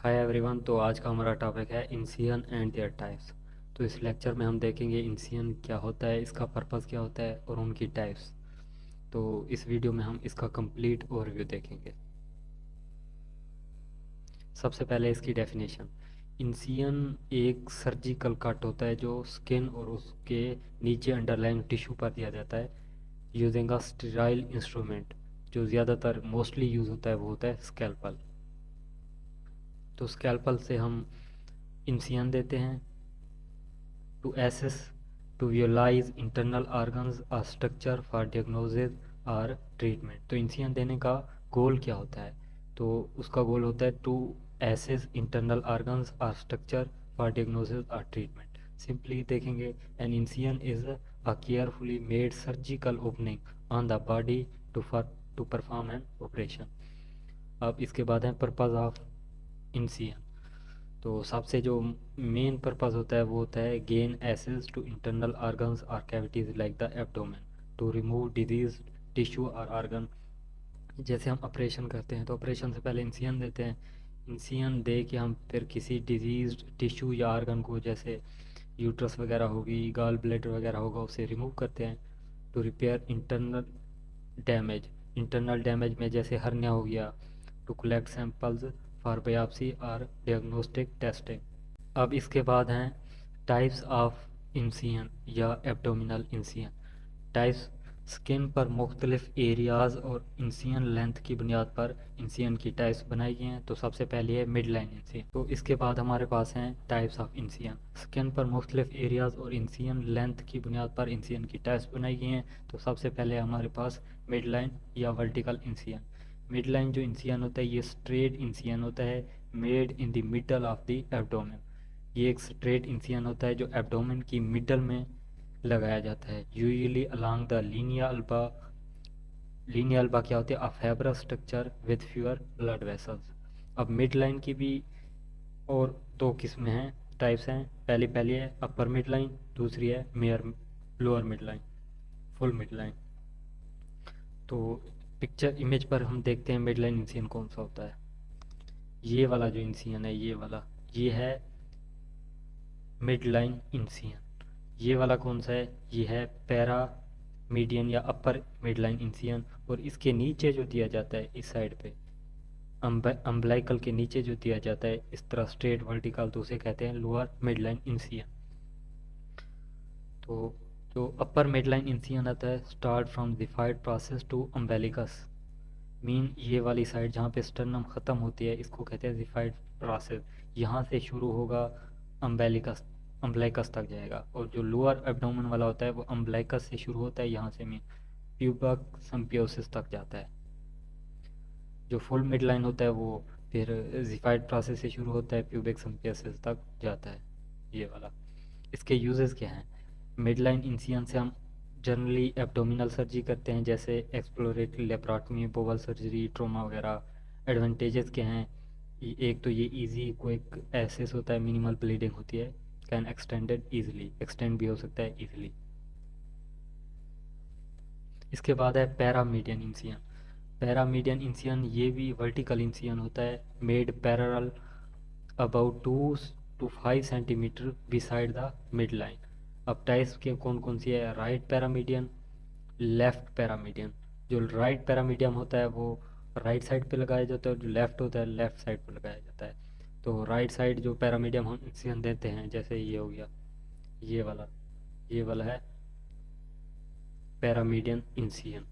Hi everyone. तो आज का हमारा टॉपिक है इंसियन एंड देयर टाइप्स। तो इस लेक्चर में हम देखेंगे इंसियन क्या होता है, इसका पर्पस क्या होता है और उनकी टाइप्स। तो इस वीडियो में हम इसका कंप्लीट ओवरव्यू देखेंगे। सबसे पहले इसकी डेफिनेशन। इंसियन एक सर्जिकल कट होता है जो स्किन और उसके नीचे अंडरलाइन टिश्यू पर दिया जाता है यूजिंग अ स्टेराइल इंस्ट्रूमेंट। जो ज़्यादातर मोस्टली यूज़ होता है वो होता है स्कैल्पल। तो स्कैल्पल से हम इंसियन देते हैं to assess, to visualize internal organs or structure for diagnosis और ट्रीटमेंट। तो इंसियन देने का गोल क्या होता है? तो उसका गोल होता है टू एसेस इंटरनल ऑर्गन्स और स्ट्रक्चर फॉर डिagnosis और ट्रीटमेंट। सिंपली देखेंगे, an incision is a carefully made surgical opening on the body to perform an operation. अब इसके बाद है पर्पज ऑफ इंसियन। तो सबसे जो मेन पर्पस होता है वो होता है gain access to internal organs और cavities like the abdomen to remove disease tissue और ऑर्गन। जैसे हम ऑपरेशन करते हैं तो ऑपरेशन से पहले इंसियन देते हैं। इंसियन दे के हम फिर किसी डिजीज टिश्यू या ऑर्गन को, जैसे यूट्रस वगैरह होगी, गॉल ब्लैडर वगैरह होगा, उसे रिमूव करते हैं to repair internal damage. Internal damage में जैसे हर्निया हो गया, to collect samples for biopsy और डिagnostic टेस्टिंग। अब इसके बाद हैं टाइप्स ऑफ इंसियन या एब्डोमिनल इंसियन। टाइप्स स्किन पर मुख्तलिफ एरियाज और इंसियन लेंथ की बुनियाद पर इंसियन की टाइप्स बनाई गई हैं। तो सबसे पहले है मिड लाइन इंसियन। तो इसके बाद हमारे पास हैं टाइप्स ऑफ इंसियन। स्किन पर मुख्तलिफ एरियाज और इंसियन लेंथ की बुनियाद पर इंसियन की टाइप्स बनाई गई हैं। तो सबसे पहले हमारे पास मिड लाइन या वर्टिकल इंसियन। मिड लाइन जो इंसियन होता है ये स्ट्रेट इंसियन होता है, made in the middle of the abdomen. ये एक स्ट्रेट इंसियन होता है जो एब्डोमेन की मिडल में लगाया जाता है, usually along the linea alba. Linea alba क्या होती है? A fibrous structure with fewer blood vessels. अब मिड लाइन की भी और दो किस्में हैं, टाइप्स हैं। पहली है अपर मिड लाइन, दूसरी है lower mid line, full mid line. तो पिक्चर इमेज पर हम देखते हैं मिड लाइन इंसियन कौन सा होता है। ये वाला जो इंसियन है, ये वाला, ये है मिड लाइन इंसियन। ये वाला कौन सा है? ये है पैरा मीडियन या अपर मिड लाइन इंसियन। और इसके नीचे जो दिया जाता है इस साइड पे, अम्बलाइकल के नीचे जो दिया जाता है इस तरह स्ट्रेट वर्टिकल, तो उसे कहते हैं लोअर मिड लाइन इंसियन। तो जो अपर मिड लाइन इंसियन आता है start from xiphoid process to umbilicus. Mean ये वाली साइड जहाँ पे स्टर्नम ख़त्म होती है इसको कहते हैं डिफाइड प्रोसेस। यहाँ से शुरू होगा, अम्बेलिकस अम्बलाइकस तक जाएगा। और जो लोअर एब्डोमेन वाला होता है वो अम्बलाइकस से शुरू होता है, यहाँ से मीन प्यूबक सिम्पियोसिस तक जाता है। जो फुल मिड लाइन होता है वो फिर जिफाइड प्रोसेस से शुरू होता है, प्यूबिक सिम्पियोसिस तक जाता है, ये वाला। इसके यूजेस क्या हैं? मिड लाइन इंसियन से हम जनरली एब्डोमिनल सर्जरी करते हैं, जैसे एक्सप्लोरेटरी लेप्राटमी, बोवल सर्जरी, ट्रोमा वगैरह। एडवांटेजेस क्या हैं? एक तो ये इजी क्विक एसेस होता है, मिनिमल ब्लीडिंग होती है, कैन एक्सटेंडेड इजीली, एक्सटेंड भी हो सकता है इजीली। इसके बाद है पैरामीडियन इंसियन। पैरामीडियन इंसियन ये भी वर्टिकल इंसियन होता है, made parallel about 2 to 5 centimetre beside the mid line. अब टाइप्स के कौन कौन सी है? Right paramedian, left paramedian. जो राइट पैरामीडियम होता है वो राइट साइड पे लगाया जाता है, और जो लेफ्ट होता है लेफ्ट साइड पे लगाया जाता है। तो राइट साइड जो पैरामीडियम हम इंसियन देते हैं, जैसे ये हो गया, ये वाला, ये वाला है पैरामीडियन इंसियन।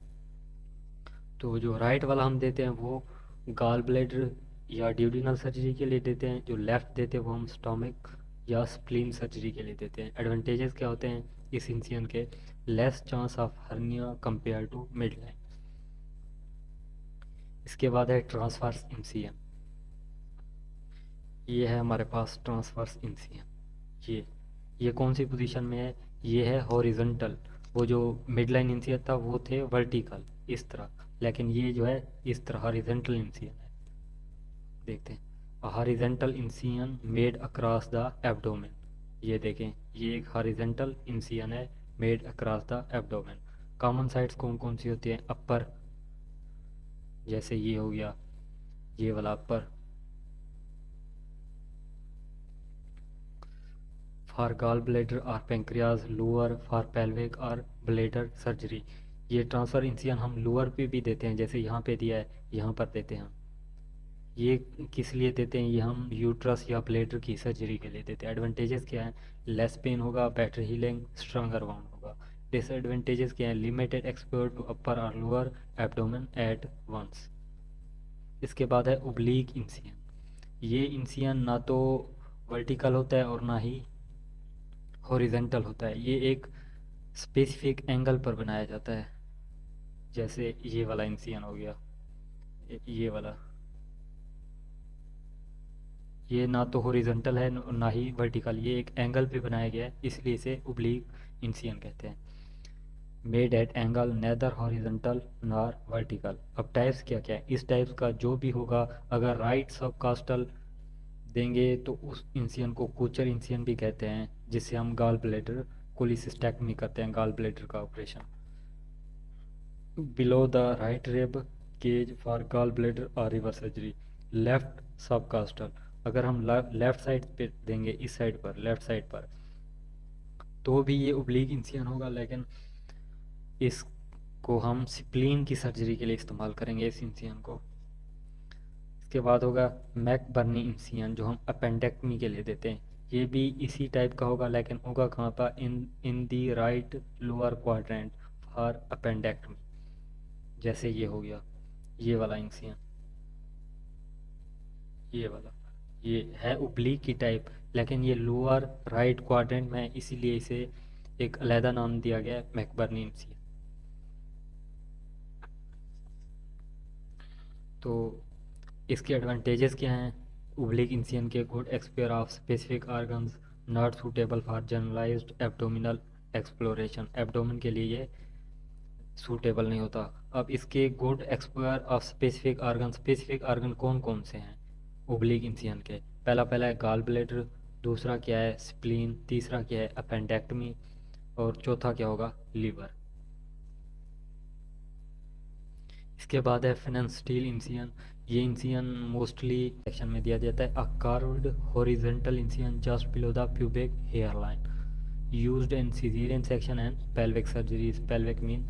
तो जो राइट वाला हम देते हैं वो गॉल ब्लैडर या ड्यूडिनल सर्जरी के लिए देते हैं। जो लेफ्ट देते हैं वो हम स्टोमिक या स्प्लीन सर्जरी के लिए देते हैं। एडवांटेजेस क्या होते हैं इस इंसियन के? Less chance of hernia compare to mid line. इसके बाद है ट्रांसवर्स इंसियन। ये है हमारे पास ट्रांसवर्स इंसियन। ये कौन सी पोजीशन में है? ये है हॉरिजॉन्टल। वो जो मिड लाइन इंसियन था वो थे वर्टिकल इस तरह, लेकिन ये जो है इस तरह हॉरिजॉन्टल इंसियन है। देखते हैं horizontal incision made across the abdomen. ये देखें, ये एक हॉरिजॉन्टल इंसियन है made across the abdomen. Common sites कौन कौन सी होती हैं? अपर, जैसे ये हो गया, ये वाला अपर, फॉर गॉल ब्लैडर और पेंक्रियाज, लोअर फॉर पेल्विक और ब्लैडर सर्जरी। ये ट्रांसफ़र इंसिजन हम लोअर पे भी देते हैं, जैसे यहाँ पे दिया है, यहाँ पर देते हैं। ये किस लिए देते हैं? ये हम यूट्रस या ब्लैडर की सर्जरी के लिए देते हैं। एडवांटेजेस क्या हैं? लेस पेन होगा, बेटर हीलिंग, स्ट्रॉन्गर वाउंड होगा। डिसएडवांटेजेस क्या हैं? लिमिटेड एक्सपोजर टू अपर और लोअर एब्डोमेन एट वंस। इसके बाद है ओब्लीक इंसिजन। ये इंसिजन ना तो वर्टिकल होता है और ना ही हॉरिजेंटल होता है। ये एक स्पेसिफिक एंगल पर बनाया जाता है, जैसे ये वाला इंसिजन हो गया, ये वाला। ये ना तो हॉरिजॉन्टल है और ना ही वर्टिकल, ये एक एंगल पे बनाया गया है, इसलिए इसे ओब्लीक इंसिजन कहते हैं। Made at angle neither horizontal nor vertical. अब टाइप्स क्या क्या है? इस टाइप्स का जो भी होगा, अगर राइट सबकास्टल देंगे तो उस इंसिजन को कोचर इंसिजन भी कहते हैं, जिससे हम गॉल ब्लैडर कोलिसिस्टेक्टमी करते हैं, गॉल ब्लैडर का ऑपरेशन। Below the right rib cage for gall bladder और रिवर्स सर्जरी। लेफ्ट सबकास्टल, अगर हम लेफ्ट साइड पे देंगे, इस साइड पर, लेफ्ट साइड पर, तो भी ये ओब्लीक इंसिजन होगा, लेकिन इसको हम स्प्लीन की सर्जरी के लिए इस्तेमाल करेंगे, इस इंसिजन को। इसके बाद होगा मैकबर्नी इंसिजन, जो हम अपेंडेक्टमी के लिए देते हैं। ये भी इसी टाइप का होगा, लेकिन होगा कहाँ पर? In the right lower quadrant for appendectomy. जैसे ये हो गया, ये वाला इंसिजन, ये वाला, ये है ओब्लीक की टाइप, लेकिन ये लोअर राइट क्वाड्रेंट में है, इसीलिए इसे एक अलहदा नाम दिया गया है, मैकबर्नी इंसिजन। तो इसके एडवांटेजेस क्या हैं? ओब्लिक इंसिजन के good explore of specific organs, not suitable for generalized abdominal exploration. Abdomen के लिए ये सूटेबल नहीं होता। अब इसके good explore of specific organ, specific organ कौन कौन से हैं ओब्लिक इंसिजन के? पहला है गॉल ब्लैडर, दूसरा क्या है? स्प्लीन, तीसरा क्या है? अपेंडेक्टमी, और चौथा क्या होगा? लीवर। इसके बाद है फिनन स्टील इंसिजन। ये इंसिजन मोस्टली सेक्शन में दिया जाता है। A curved horizontal incision just below the pubic hair line, used in caesarean section and pelvic surgeries. Pelvic mean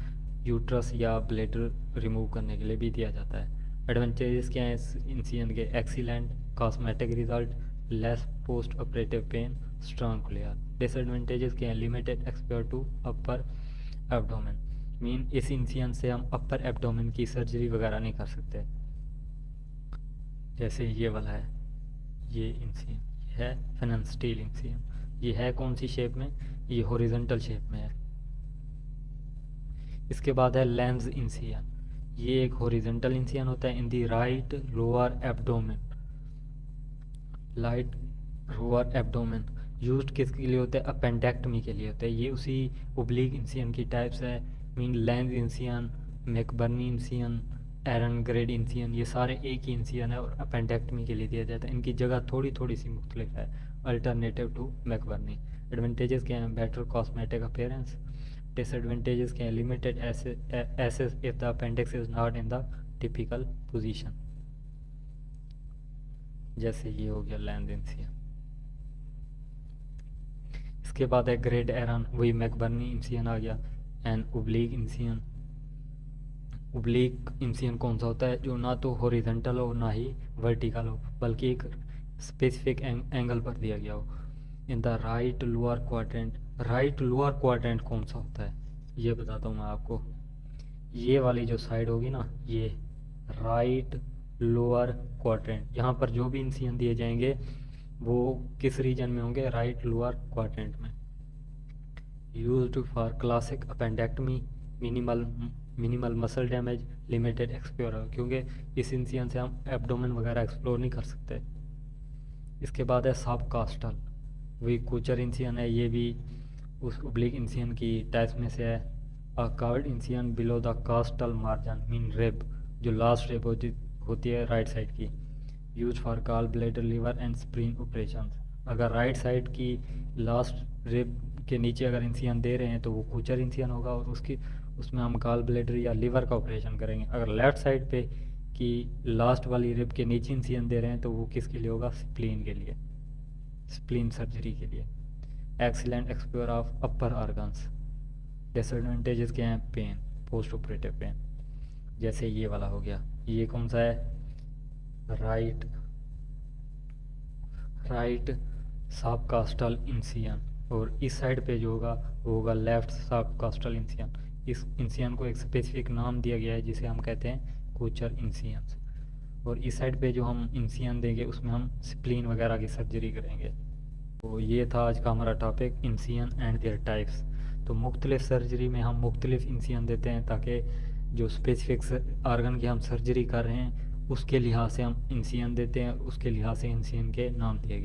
uterus या ब्लैडर रिमूव करने के लिए भी दिया जाता है। एडवांटेजेस क्या हैं इस इंसिजन के? Excellent cosmetic result, less post operative pain, strong clear. Disadvantages क्या हैं? Limited exposure to upper abdomen, mean इस इंसिजन से हम अपर एब्डोमेन की सर्जरी वगैरह नहीं कर सकते। जैसे ये वाला है, ये इंसिजन, ये है फिनन स्टील इंसिजन। ये है कौन सी शेप में? ये हॉरिजॉन्टल शेप में है। इसके बाद है लेंस इंसिजन। ये एक हॉरिजॉन्टल इंसिजन होता है in the right lower abdomen, right lower abdomen. Used किसके लिए होता है? अपेंडेक्टमी के लिए होता है। ये उसी ओब्लिक इंसिजन की टाइप्स है, mean Lanz incision, McBurney incision, iron grid incision, ये सारे एक ही इंसिजन है और अपेंडेक्टमी के लिए दिया जाता है। इनकी जगह थोड़ी थोड़ी सी मुख्तलिफ है, अल्टरनेटिव टू मैकबर्नी। एडवांटेजेस क्या हैं? Better cosmetic appearance. डिसएडवांटेजेस क्या हैं? Limited access if the appendix is not in the typical position. जैसे ये हो गया लेंस इंसिजन। इसके बाद है ग्रेड एरन, वही मैकबर्नी इंसिजन आ गया। And oblique incision. Oblique incision कौन सा होता है? जो ना तो हॉरिजॉन्टल हो ना ही वर्टिकल हो, बल्कि एक स्पेसिफिक एंगल पर दिया गया हो, in the right lower quadrant. Right lower quadrant कौन सा होता है ये बताता हूँ मैं आपको। ये वाली जो साइड होगी ना, ये राइट लोअर क्वाड्रेंट, यहाँ पर जो भी इंसिजन दिए जाएंगे वो किस रीजन में होंगे? राइट लोअर क्वाड्रेंट में। Used for classic appendectomy, minimal minimal muscle damage, limited explore, क्योंकि इस इंसिजन से हम एब्डोमेन वगैरह एक्सप्लोर नहीं कर सकते। इसके बाद है सब कास्टल, वही कोचर इंसिजन है, ये भी उस ओब्लिक इंसिजन की टाइप्स में से है। A curved incision below the costal margin, mean rib, जो लास्ट रिब होती है राइट साइड की, use for gall bladder, liver and spleen operation. अगर राइट साइड की लास्ट रिब के नीचे अगर इंसिजन दे रहे हैं तो वो कोचर इंसिजन होगा, और उसमें हम गॉल ब्लैडर या लीवर का ऑपरेशन करेंगे। अगर लेफ्ट साइड पे की लास्ट वाली रिब के नीचे इंसिजन दे रहे हैं तो वो किसके लिए होगा? स्प्लीन के लिए, स्प्लीन सर्जरी के लिए। Excellent explore of upper organs. Disadvantages क्या हैं? पेन, पोस्ट ऑपरेटिव पेन, जैसे ये वाला हो गया। ये कौन सा है? Right right subcostal incision. और इस साइड पे जो होगा वो होगा लेफ्ट सबकास्टल इंसियन। इस इंसियन को एक स्पेसिफिक नाम दिया गया है जिसे हम कहते हैं कोचर इंसियंस। और इस साइड पे जो हम इंसियन देंगे उसमें हम स्प्लीन वगैरह की सर्जरी करेंगे। तो ये था आज का हमारा टॉपिक, इंसियन एंड देयर टाइप्स। तो मुख्तलिफ सर्जरी में हम मुख्तलिफ इंसियन देते हैं ताकि जो स्पेसिफिक आर्गन की हम सर्जरी कर रहे हैं उसके लिहाज से हम इंसियन देते हैं, उसके लिहाज से इंसियन के नाम दिए गए।